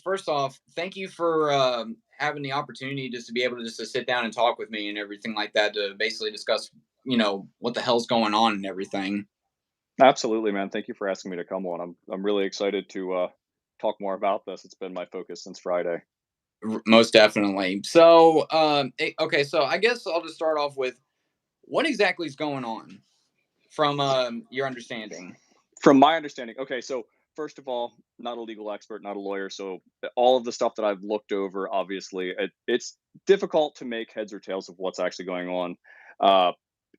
first off, thank you for having the opportunity just to be able to just to sit down and talk with me and everything like that to basically discuss, what the hell's going on and everything. Absolutely, man. Thank you for asking me to come on. I'm really excited to talk more about this. It's been my focus since Friday. Most definitely. So, okay, so I guess I'll just start off with what exactly is going on from your understanding. From my understanding, okay, so first of all, not a legal expert, not a lawyer, so all of the stuff that I've looked over, obviously, it's difficult to make heads or tails of what's actually going on uh,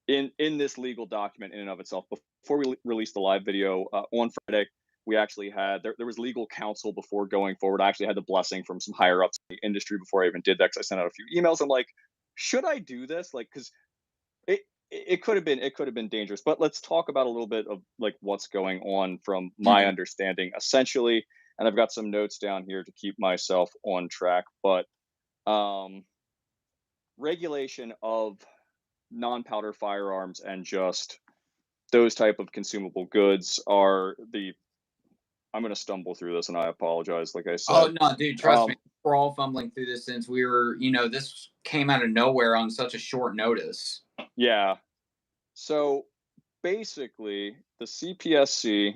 in this legal document in and of itself. Before we released the live video on Friday, we actually had there was legal counsel before going forward. I actually had the blessing from some higher ups in the industry before I even did that because I sent out a few emails. I'm like, should I do this? Like, because it it could have been dangerous, but let's talk about a little bit of like what's going on from my Mhm. understanding essentially, and I've got some notes down here to keep myself on track, but um regulation of non-powder firearms and just those type of consumable goods are the I'm going to stumble through this and I apologize like I Oh said. no, dude, trust me. um We're all fumbling through this since we were, this came out of nowhere on such a short notice. yeah, so basically, the CPSC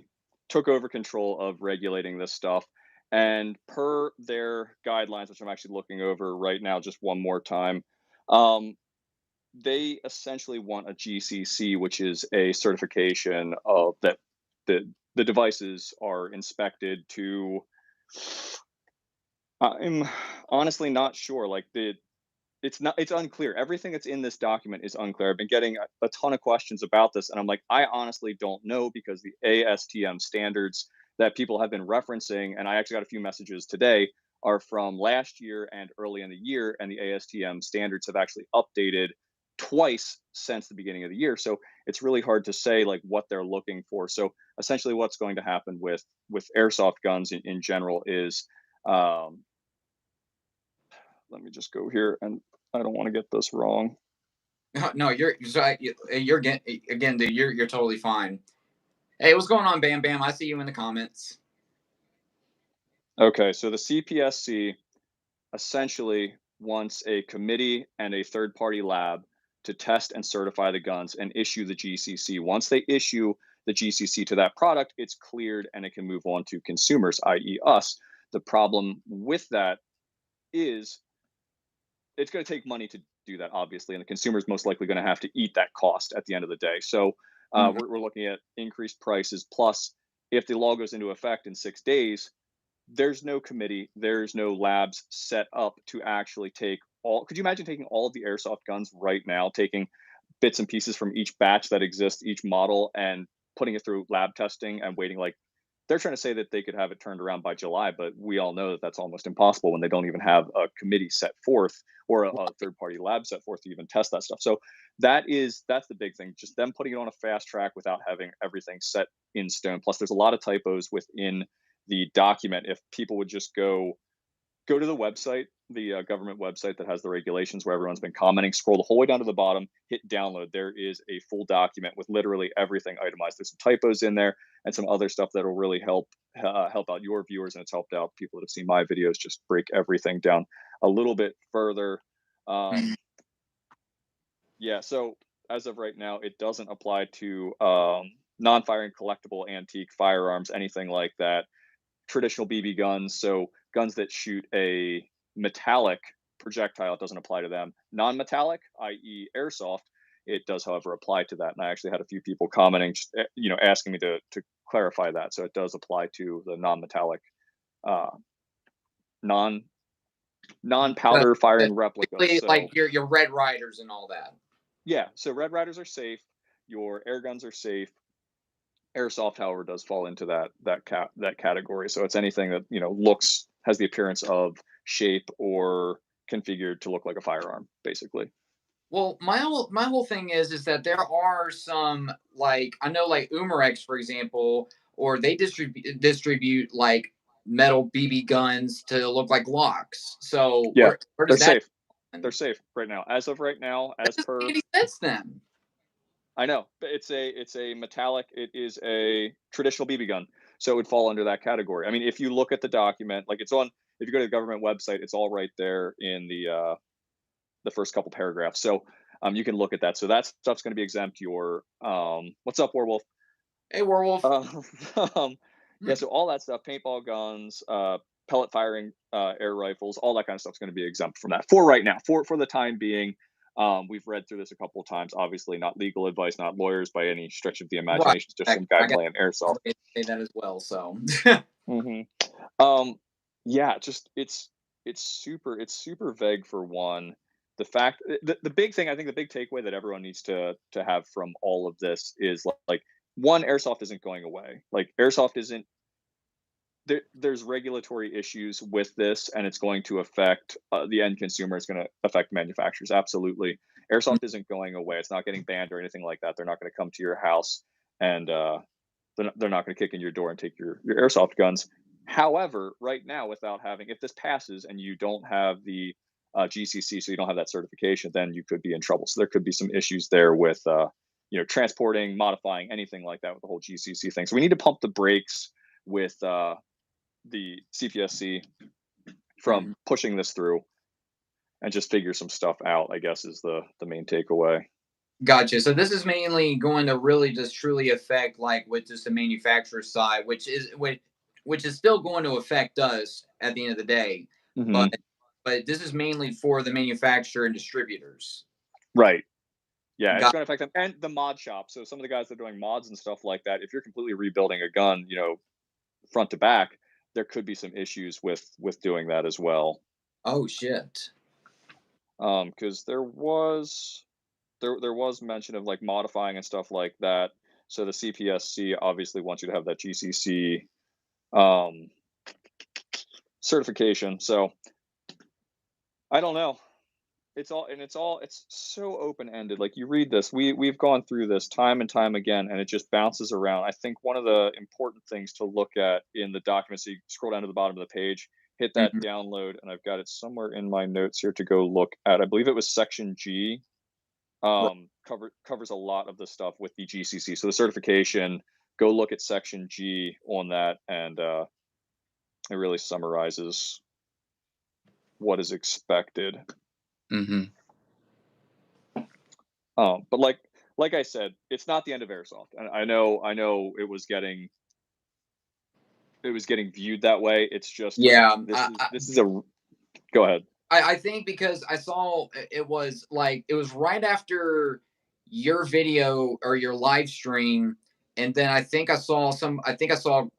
took over control of regulating this stuff. And per their guidelines, which I'm actually looking over right now just one more time, um, they essentially want a GCC, which is a certification of that the devices are inspected to. I'm honestly not sure. Like it's unclear. Everything that's in this document is unclear. I've been getting a ton of questions about this, and I'm like, I honestly don't know because the ASTM standards that people have been referencing, and I actually got a few messages today, are from last year and early in the year, and the ASTM standards have actually updated twice since the beginning of the year. So it's really hard to say like what they're looking for. So essentially, what's going to happen with airsoft guns in general is um, let me just go here and I don't want to get this wrong. No, you're again, dude. You're totally fine. Hey, what's going on, Bam Bam? I see you in the comments. Okay, so the CPSC essentially wants a committee and a third party lab to test and certify the guns and issue the GCC. Once they issue the GCC to that product, it's cleared and it can move on to consumers, i.e., us. The problem with that is it's going to take money to do that, obviously, and the consumer is most likely going to have to eat that cost at the end of the day. So Mhm. we're looking at increased prices. Plus, if the law goes into effect in 6 days, there's no committee, there's no labs set up to actually take all. Could you imagine taking all of the airsoft guns right now, taking bits and pieces from each batch that exists, each model, and putting it through lab testing and waiting like they're trying to say that they could have it turned around by July, but we all know that that's almost impossible when they don't even have a committee set forth or a third party lab set forth to even test that stuff. So that's the big thing, just them putting it on a fast track without having everything set in stone. Plus, there's a lot of typos within the document. If people would just go to the website, the government website that has the regulations where everyone's been commenting, scroll the whole way down to the bottom, hit download. There is a full document with literally everything itemized. There's some typos in there and some other stuff that will really help out your viewers, and it's helped out people that have seen my videos just break everything down a little bit further. Mhm. Um, yeah, so as of right now, it doesn't apply to non-firing collectible antique firearms, anything like that. Traditional BB guns, so guns that shoot a metallic projectile, it doesn't apply to them. Non-metallic, i.e., airsoft, it does, however, apply to that. And I actually had a few people commenting, just, asking me to clarify that. So it does apply to the non-metallic, uh, non Uh, non-powder firing replicas. Basically, So like your Red Riders and all that. yeah, so Red Riders are safe. Your air guns are safe. Airsoft, however, does fall into that category. So it's anything that looks has the appearance of shape or configured to look like a firearm, basically. Well, my whole thing is that there are some, like, I know, like Umarex, for example, or they distribute like metal BB guns to look like locks. So Yeah, where they're does that safe. They're end? safe right now. As of right now, That as doesn't make per any sense then. I know, but it's a metallic. It is a traditional BB gun, so it would fall under that category. I mean, if you look at the document, like it's on. if you go to the government website, it's all right there in the first couple paragraphs. So you can look at that. So that stuff's going to be exempt. Your what's up, Warwolf? Hey, werewolf. Uh, um, yeah, so all that stuff, paintball guns, pellet firing, air rifles, all that kind of stuff is going to be exempt from that for right now. For the time being, we've read through this a couple of times. Obviously, not legal advice, not lawyers by any stretch of the Right. imagination. It's just some guy I got playing airsoft. to say that as well. So, hmm yeah, just it's super vague for one. The fact the big thing I think the big takeaway that everyone needs to have from all of this is like one, airsoft isn't going away. Like airsoft isn't there's regulatory issues with this, and it's going to affect the end consumer. It's going to affect manufacturers. Absolutely, airsoft isn't going away. It's not getting banned or anything like that. They're not going to come to your house and they're not going to kick in your door and take your airsoft guns. However, right now, without having, if this passes and you don't have the GCC, so you don't have that certification, then you could be in trouble. So there could be some issues there with transporting, modifying, anything like that with the whole GCC thing. So we need to pump the brakes with the CPSC from Mhm. pushing this through and just figure some stuff out, I guess, is the main takeaway. Gotcha. So this is mainly going to really just truly affect like with just the manufacturer side, which is still going to affect us at the end of the day. But hmm this is mainly for the manufacturer and distributors. Right. Yeah, it's Got going to affect them and the mod shop. So some of the guys that are doing mods and stuff like that, if you're completely rebuilding a gun, front to back, there could be some issues with doing that as well. oh shit. Because there was mention of like modifying and stuff like that. So the CPSC obviously wants you to have that GCC um, certification. So I don't know. It's so open ended. Like you read this, we've gone through this time and time again, and it just bounces around. I think one of the important things to look at in the document, so you scroll down to the bottom of the page, hit that Mhm. download, and I've got it somewhere in my notes here to go look at. I believe it was section G. Right. Covers a lot of the stuff with the GCC. So the certification, go look at section G on that, and it really summarizes what is expected. Mhm. But like I said, it's not the end of airsoft, and I know it was getting viewed that way. It's just Yeah. this is a go ahead. I think because I saw it was like it was right after your video or your live stream, and then I think I saw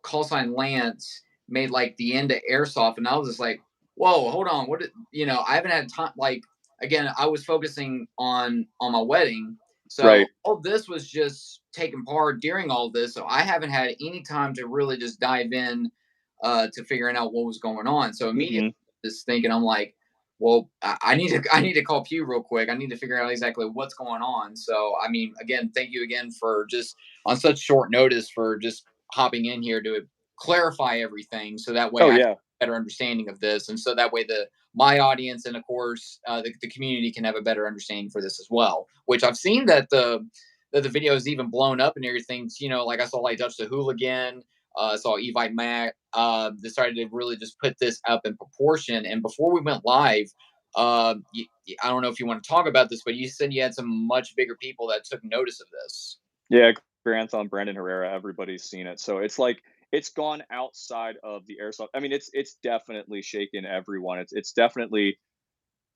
call sign Lance made like the end of airsoft, and I was just like, whoa, hold on, I haven't had time. Like again, I was focusing on my wedding, so Right. all this was just taking part during all this, so I haven't had any time to really just dive in to figuring out what was going on. So immediately hmm just thinking, I'm like, well, I need to call Pew real quick. I need to figure out exactly what's going on. So I mean, again, thank you again for just on such short notice for just hopping in here to clarify everything, so that way Oh I have yeah. a better understanding of this, and so that way the my audience and of course the community can have a better understanding for this as well. Which I've seen that the video is even blown up and everything. Like I saw like Dutch the Hooligan. Saw Evite Mac decided to really just put this up in proportion. And before we went live, I don't know if you want to talk about this, but you said you had some much bigger people that took notice of this. Yeah, Grantham, Brandon Herrera, everybody's seen it. So it's like it's gone outside of the airsoft. I mean, it's definitely shaken everyone. It's definitely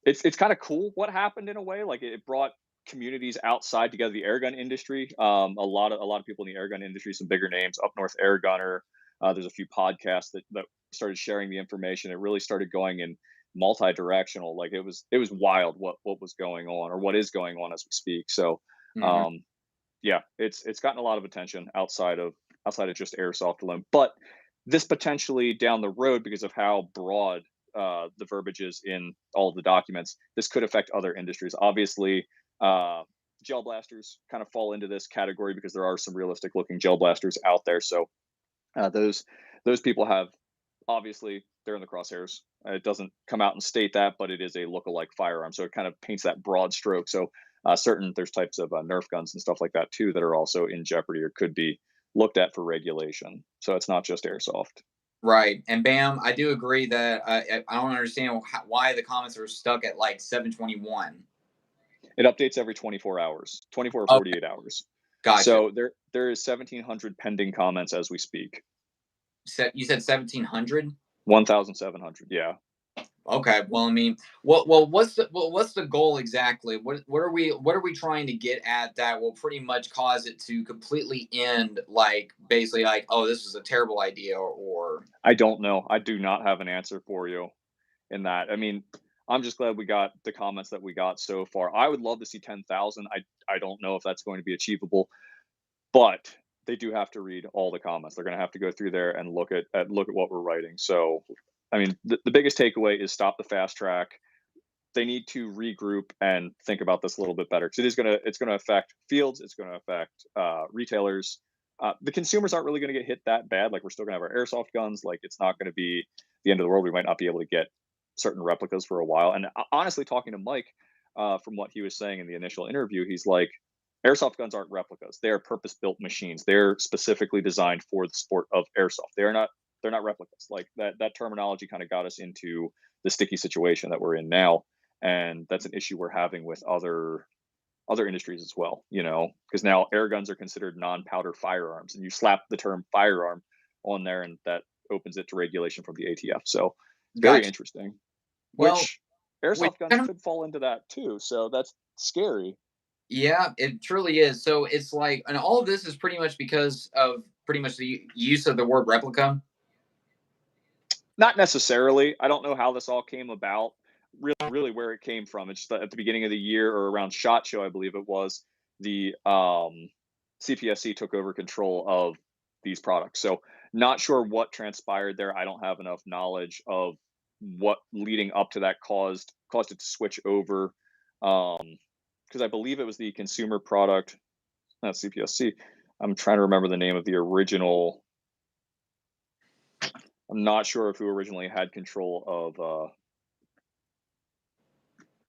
it's kind of cool what happened in a way. Like it brought communities outside together. The airgun industry, a lot of people in the airgun industry, some bigger names, Up North Air Gunner. There's a few podcasts that started sharing the information. It really started going in multi-directional. Like it was wild what was going on or what is going on as we speak. So Hmm. um, yeah, it's gotten a lot of attention outside of just airsoft alone. But this potentially down the road, because of how broad the verbiage is in all of the documents, this could affect other industries. Obviously, uh, gel blasters kind of fall into this category because there are some realistic looking gel blasters out there. So those people have obviously they're in the crosshairs. It doesn't come out and state that, but it is a look-alike firearm, so it kind of paints that broad stroke. So there's types of Nerf guns and stuff like that too that are also in jeopardy or could be looked at for regulation. So it's not just airsoft. Right. And bam, I do agree that I don't understand why the comments are stuck at like 721. It updates every 24 hours, 24 or Okay, 48 hours. gotcha. So there is 1,700 pending comments as we speak. You said 1700. 1,700. Yeah. Okay. Well, I mean, what's the goal exactly? What are we trying to get at that will pretty much cause it to completely end? Like basically, like, oh, this is a terrible idea, or I don't know. I do not have an answer for you in that. I mean, I'm just glad we got the comments that we got so far. I would love to see 10,000. I don't know if that's going to be achievable, but they do have to read all the comments. They're going to have to go through there and look at what we're writing. So, I mean, the biggest takeaway is stop the fast track. They need to regroup and think about this a little bit better because it's gonna affect fields. It's going to affect retailers. The consumers aren't really going to get hit that bad. Like we're still going to have our airsoft guns. Like it's not going to be the end of the world. We might not be able to get certain replicas for a while. And honestly, talking to Mike, from what he was saying in the initial interview, he's like, airsoft guns aren't replicas. They are purpose-built machines. They're specifically designed for the sport of airsoft. They're not replicas. Like that terminology kind of got us into the sticky situation that we're in now, and that's an issue we're having with other industries as well. Because now air guns are considered non-powder firearms, and you slap the term firearm on there, and that opens it to regulation from the ATF. So very gotcha. interesting. Well, Which which airsoft guns kind of could fall into that too. So that's scary. yeah, it truly is. So it's like, and all of this is pretty much because of pretty much the use of the word replica. Not necessarily. I don't know how this all came about. Really, where it came from. It's just that at the beginning of the year or around Shot Show, I believe it was, the CPSC took over control of these products. So not sure what transpired there. I don't have enough knowledge of what leading up to that caused it to switch over. Because I believe it was the consumer product, not CPSC. I'm trying to remember the name of the original. I'm not sure of who originally had control of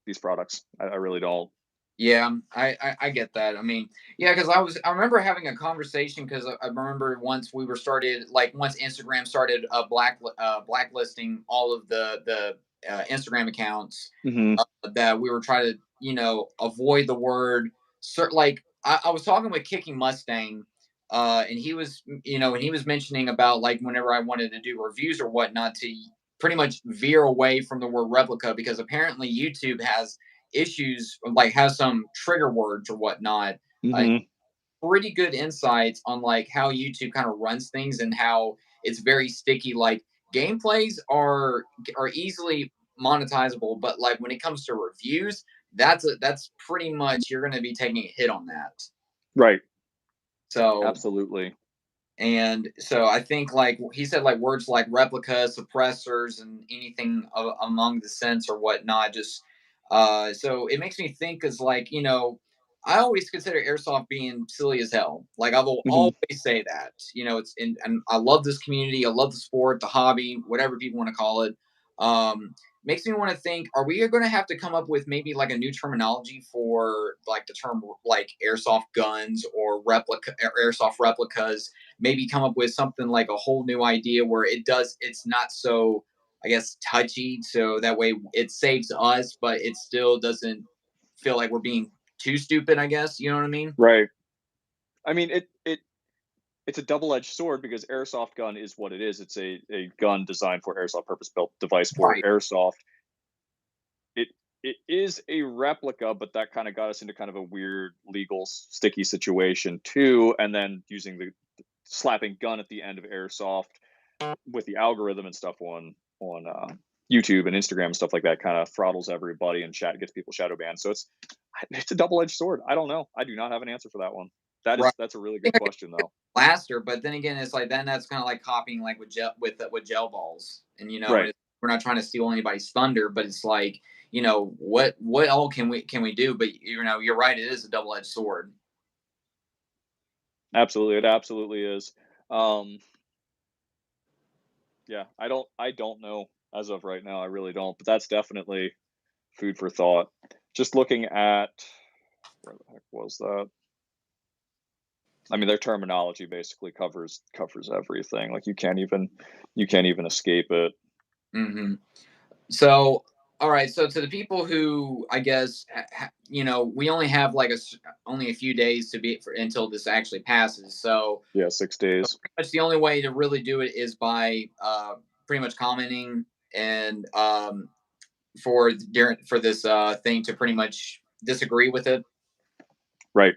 these products. I really don't. Yeah, I get that. I mean, yeah, because I remember having a conversation because I remember once we were started like once Instagram started blacklisting all of the Instagram accounts Hmm. that we were trying to avoid the word like I was talking with Kicking Mustang, and he was and he was mentioning about like whenever I wanted to do reviews or whatnot to pretty much veer away from the word replica because apparently YouTube has issues like has some trigger words or whatnot. Uh, Hmm. Pretty good insights on like how YouTube kind of runs things and how it's very sticky. Like gameplays are easily monetizable, but like when it comes to reviews, that's pretty much you're going to be taking a hit on that. Right. So Absolutely. and so I think like he said, like words like replica, suppressors, and anything among the sense or whatnot. Just so it makes me think is like I always consider airsoft being silly as hell. Like I will Hmm. always say that it's in, and I love this community. I love the sport, the hobby, whatever people want to call it. Makes me want to think: are we going to have to come up with maybe like a new terminology for like the term like airsoft guns or airsoft replicas? Maybe come up with something like a whole new idea where it's not so I guess touchy so that way it saves us but it still doesn't feel like we're being too stupid, I guess, you know what I mean? Right. I mean, it's a double-edged sword because airsoft gun is what it is. It's a gun designed for airsoft, purpose-built device for Right. airsoft. It it is a replica, but that kind of got us into kind of a weird legal sticky situation too. And then using the slapping gun at the end of airsoft with the algorithm and stuff on YouTube and Instagram and stuff like that kind of throttles everybody and chat gets people shadow banned. So it's a double edged sword. I don't know. I do not have an answer for that one. Right. That's a really I think good I could question get though. plaster, but then again it's like then that's kind of like copying like with gel balls and Right. we're not trying to steal anybody's thunder but it's like what all can we do but you're right it is a double-edged sword. Absolutely. It absolutely is. Um, yeah, I don't know as of right now. I really don't. But that's definitely food for thought. Just looking at where the heck was that? I mean, their terminology basically covers everything. Like you can't even escape it. Hmm. So, all right. So, to the people who, I guess, we only have like only a few days to until this actually passes. So, Yeah, 6 days. pretty much the only way to really do it is by pretty much commenting and for this thing to pretty much disagree with it. Right.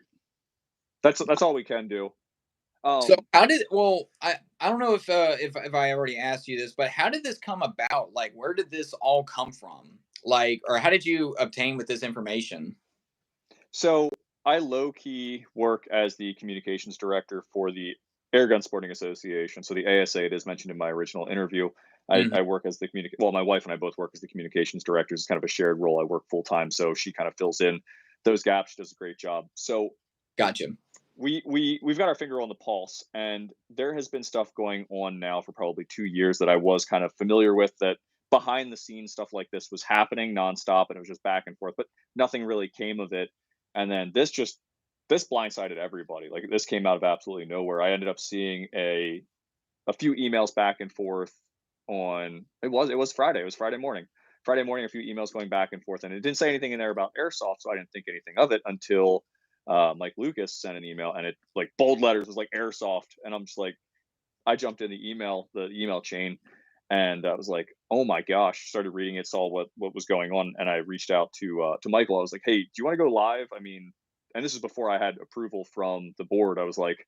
That's all we can do. So Um, how did well I don't know if I already asked you this, but how did this come about? Like where did this all come from? Like or how did you obtain with this information? so I low key work as the communications director for the Airgun Sporting Association. So the ASA, it is mentioned in my original interview. I, Mhm. I work as the well, my wife and I both work as the communications directors. It's kind of a shared role. I work full time, so she kind of fills in those gaps. She does a great job. So Gotcha. we've got our finger on the pulse, and there has been stuff going on now for probably 2 years that I was kind of familiar with, that behind the scenes stuff like this was happening nonstop, and it was just back and forth, but nothing really came of it. And then this blindsided everybody. Like, this came out of absolutely nowhere. I ended up seeing a few emails back and forth on, it was Friday morning, a few emails going back and forth, and it didn't say anything in there about airsoft, so I didn't think anything of it until Mike Lucas sent an email, and it, like, bold letters, was like airsoft, and I'm just like, I jumped in the email chain, and I was like, oh my gosh, started reading it, saw what was going on, and I reached out to Michael. I was like, hey, do you want to go live? I mean, and this is before I had approval from the board. I was like,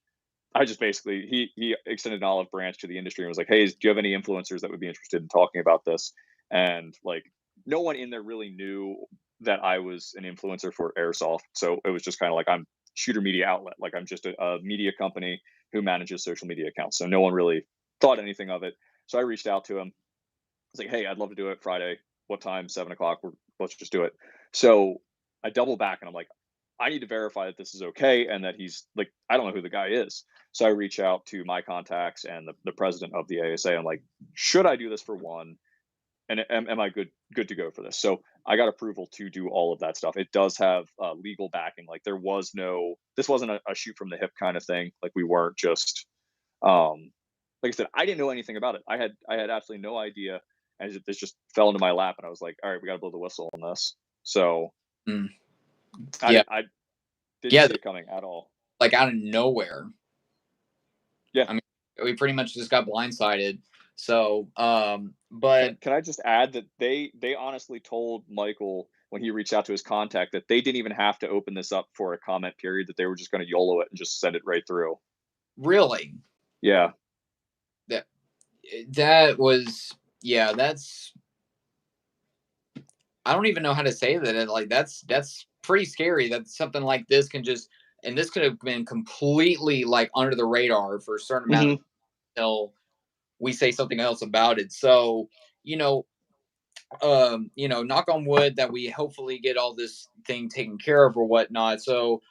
I just basically, he extended an olive branch to the industry and was like, "Hey, do you have any influencers that would be interested in talking about this?" And, like, no one in there really knew that I was an influencer for airsoft, so it was just kind of like, I'm shooter media outlet, like I'm just a media company who manages social media accounts. So no one really thought anything of it. So I reached out to him. I was like, "Hey, I'd love to do it Friday. What time? 7 o'clock. Let's just do it." So I double back and I'm like, I need to verify that this is okay and that he's like, I don't know who the guy is. So I reach out to my contacts and the president of the ASA. I'm like, should I do this for one? And am I good to go for this? So I got approval to do all of that stuff. It does have legal backing. Like, this wasn't a shoot from the hip kind of thing. Like, we weren't just, um, like I said, I didn't know anything about it. I had absolutely no idea, and this just fell into my lap. And I was like, all right, we got to blow the whistle on this. So Mm. I Yeah. didn't I didn't Yeah, see it coming at all. like out of nowhere. Yeah. I mean, we pretty much just got blindsided. So, Can but can I just add that they honestly told Michael when he reached out to his contact that they didn't even have to open this up for a comment period, that they were just going to YOLO it and just send it right through. really Yeah. that that was yeah, that's I don't even know how to say that. Like that's pretty scary that something like this can just and this could have been completely like under the radar for a certain amount of Hmm. until we say something else about it. So, you know, knock on wood that we hopefully get all this thing taken care of or whatnot. So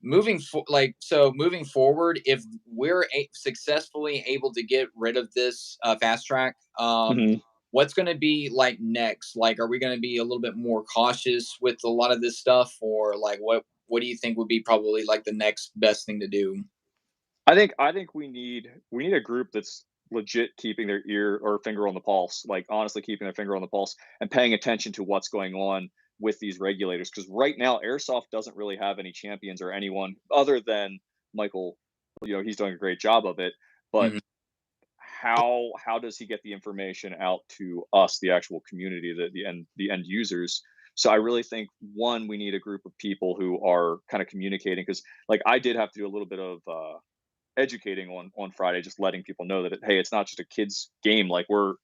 moving forward, if we're successfully able to get rid of this fast track, Hmm. what's going to be like next? Like, are we going to be a little bit more cautious with a lot of this stuff, or like what do you think would be probably like the next best thing to do? I think we need a group that's legit keeping their ear or finger on the pulse, like honestly keeping their finger on the pulse and paying attention to what's going on with these regulators. Because right now, airsoft doesn't really have any champions or anyone other than Michael. He's doing a great job of it, but Mhm. how does he get the information out to us, the actual community, the end users? So I really think, one, we need a group of people who are kind of communicating, because, like, I did have to do a little bit of educating on Friday, just letting people know that, hey, it's not just a kids game. Like, we're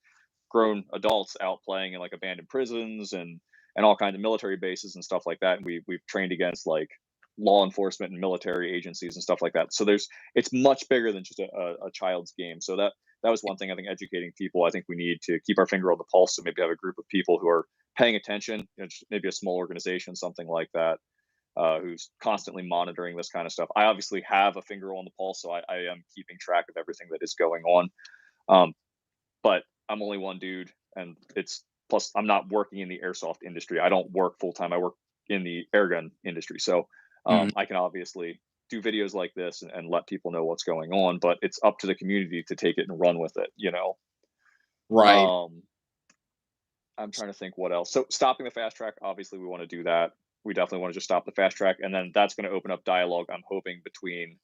grown adults out playing in, like, abandoned prisons and all kinds of military bases and stuff like that. And we've trained against, like, law enforcement and military agencies and stuff like that. So it's much bigger than just a child's game. So that was one thing. I think educating people. I think we need to keep our finger on the pulse. So maybe have a group of people who are paying attention. Just maybe a small organization, something like that, who's constantly monitoring this kind of stuff. I obviously have a finger on the pulse, so I am keeping track of everything that is going on. Um, but I'm only one dude, and it's plus I'm not working in the airsoft industry. I don't work full time. I work in the airgun industry, so Mhm. I can obviously. do videos like this and let people know what's going on, but it's up to the community to take it and run with it, you know? Right. Um, I'm trying to think what else. So stopping the fast track, obviously we want to do that. We definitely want to just stop the fast track, and then that's going to open up dialogue. I'm hoping between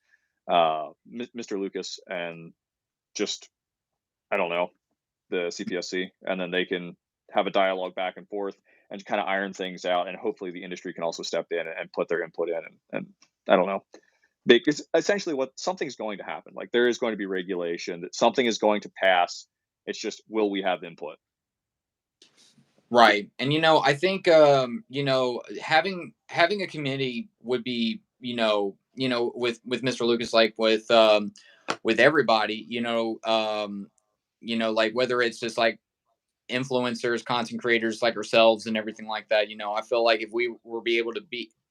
Mr. Lucas and just I don't know the CPSC, and then they can have a dialogue back and forth and kind of iron things out, and hopefully the industry can also step in and put their input in, and I don't know because essentially what something's going to happen. Like there is going to be regulation that something is going to pass. It's just will we have input? Right. And I think having a committee would be, with Mr. Lucas, like with everybody, like whether it's just like influencers, content creators like ourselves and everything like that, I feel like if we were be able to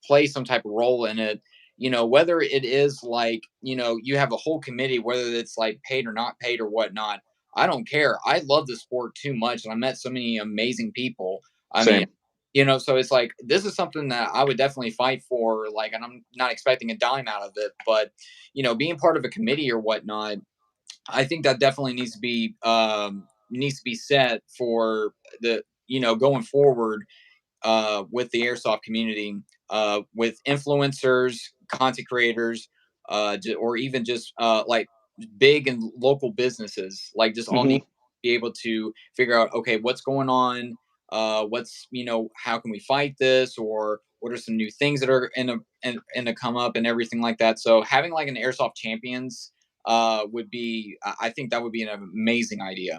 play some type of role in it, whether it is like, you have a whole committee, whether it's like paid or not paid or whatnot, I don't care. I love the sport too much and I met so many amazing people. I mean, Same. so it's like this is something that I would definitely fight for, like, and I'm not expecting a dime out of it, but being part of a committee or whatnot, I think that definitely needs to be set for the going forward with the airsoft community, with influencers, content creators, or even just like big and local businesses, like just all need Hmm. to be able to figure out, okay, what's going on, what's how can we fight this, or what are some new things that are in to come up and everything like that. So having like an airsoft champions would be, I think that would be an amazing idea.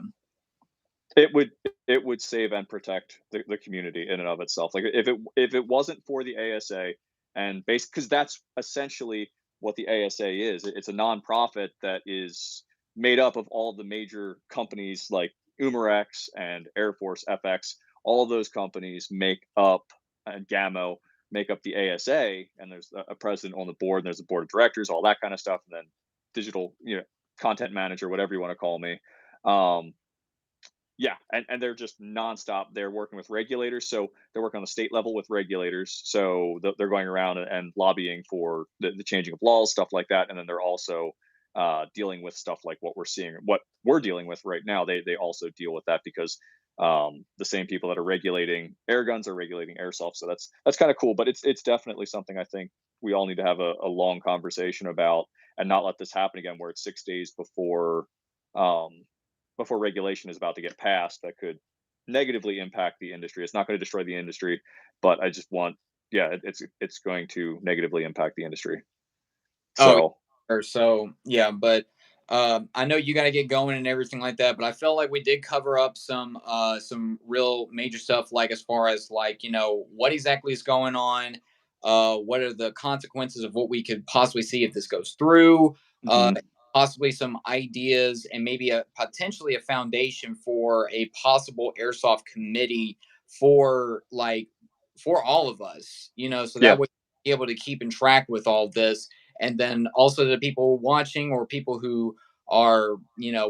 It would it would save and protect the community in and of itself. Like if it wasn't for the ASA and base because that's essentially what the ASA is. It's a nonprofit that is made up of all the major companies like Umarex and Air Force FX. All of those companies make up and Gamo make up the ASA, and there's a president on the board, and there's a board of directors, all that kind of stuff, and then digital, content manager, whatever you want to call me. Um, yeah, and they're just nonstop. They're working with regulators, so they're working on the state level with regulators. So they're going around and lobbying for the changing of laws, stuff like that. And then they're also dealing with stuff like what we're seeing, what we're dealing with right now. They also deal with that because the same people that are regulating air guns are regulating airsoft. So that's kind of cool. But it's definitely something I think we all need to have a long conversation about and not let this happen again, where it's 6 days um, before regulation is about to get passed that could negatively impact the industry. It's not going to destroy the industry, but I just want, yeah, it's going to negatively impact the industry. Oh, So or so yeah, but I know you got to get going and everything like that. But I felt like we did cover up some real major stuff, like as far as like what exactly is going on, what are the consequences of what we could possibly see if this goes through, mhm. possibly some ideas and maybe a potentially a foundation for a possible airsoft committee for like for all of us, so that Yeah, way be able to keep in track with all this, and then also the people watching or people who are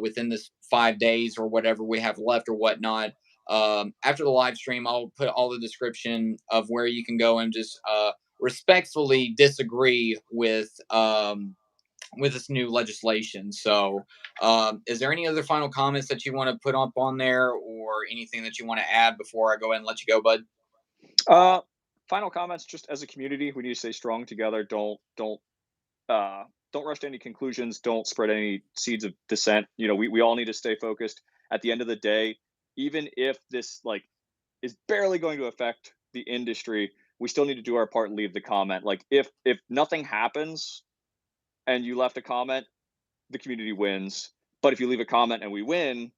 within this 5 days or whatever we have left or whatnot. After the live stream, I'll put all the description of where you can go and just respectfully disagree with this new legislation. So is there any other final comments that you want to put up on there, or anything that you want to add before I go ahead and let you go, bud? uh final comments. Just as a community, we need to stay strong together. Don't rush to any conclusions. Don't spread any seeds of dissent. We all need to stay focused. At the end of the day, even if this like is barely going to affect the industry, we still need to do our part and leave the comment. Like if nothing happens and you left a comment, the community wins. But if you leave a comment and we win,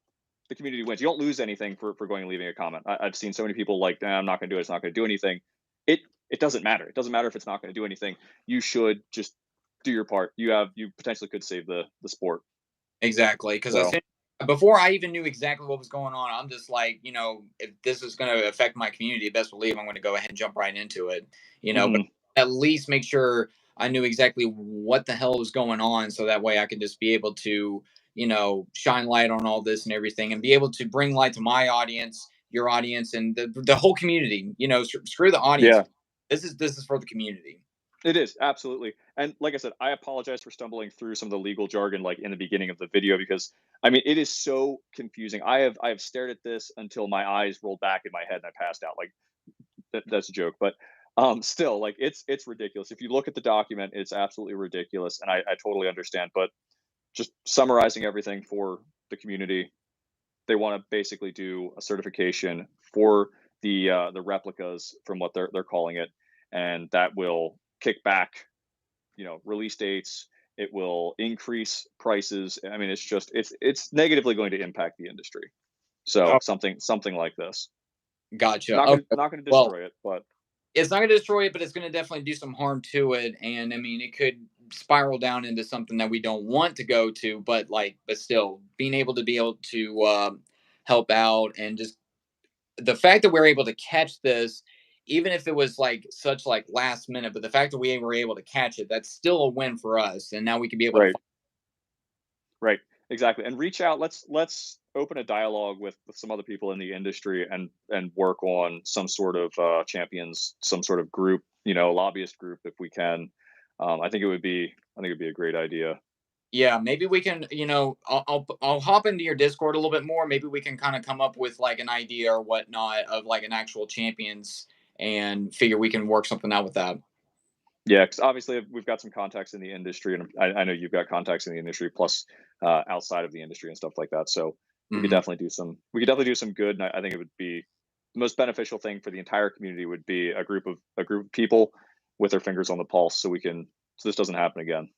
the community wins. You don't lose anything for going and leaving a comment. I've seen so many people like, nah, I'm not going to do it. It's not going to do anything. It it doesn't matter. It doesn't matter if it's not going to do anything. You should just do your part. You potentially could save the sport. Exactly, because So before I even knew exactly what was going on, I'm just like, if this is going to affect my community, best believe I'm going to go ahead and jump right into it. But mhm. at least make sure I knew exactly what the hell was going on, so that way I could just be able to, shine light on all this and everything, and be able to bring light to my audience, your audience, and the whole community. Screw the audience. Yeah, This is for the community. It is, absolutely. And like I said, I apologize for stumbling through some of the legal jargon like in the beginning of the video because I mean it is so confusing. I have stared at this until my eyes rolled back in my head and I passed out. Like that's a joke, but still like it's ridiculous. If you look at the document, it's absolutely ridiculous and I totally understand. But just summarizing everything for the community, they want to basically do a certification for the replicas from what they're calling it, and that will kick back, release dates. It will increase prices. I mean, it's negatively going to impact the industry. So Oh, something like this, gotcha. not gonna Okay. not gonna Well, destroy it, but it's not going to destroy it, but it's going to definitely do some harm to it. And I mean, it could spiral down into something that we don't want to go to. But like, but still, being able to help out and just the fact that we're able to catch this, even if it was like such like last minute, but the fact that we were able to catch it, that's still a win for us. And now we can be able to. right. Right, exactly, and reach out. Let's open a dialogue with some other people in the industry and work on some sort of champions, some sort of group, lobbyist group if we can. I think it'd be a great idea. Yeah, maybe we can. I'll hop into your Discord a little bit more. Maybe we can kind of come up with like an idea or whatnot of like an actual champions and figure we can work something out with that. Yeah, because obviously we've got some contacts in the industry, and I know you've got contacts in the industry, plus outside of the industry and stuff like that. So we could Mhm. definitely do some. We could definitely do some good, and I think it would be the most beneficial thing for the entire community would be a group of people with their fingers on the pulse, so this doesn't happen again.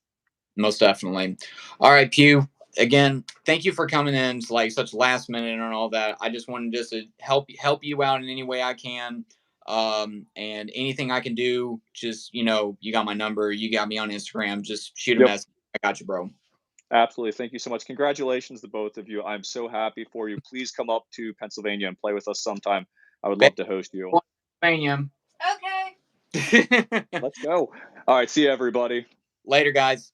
Most definitely. All right, Pew. Again, thank you for coming in like such last minute and all that. I just wanted just to help you out in any way I can. And anything I can do, just you got my number, you got me on Instagram. Just shoot a Yep. message. I got you, bro. Absolutely. Thank you so much. Congratulations to both of you. I'm so happy for you. Please come up to Pennsylvania and play with us sometime. I would love to host you. Pennsylvania. Okay. Let's go. All right. See you, everybody. Later, guys.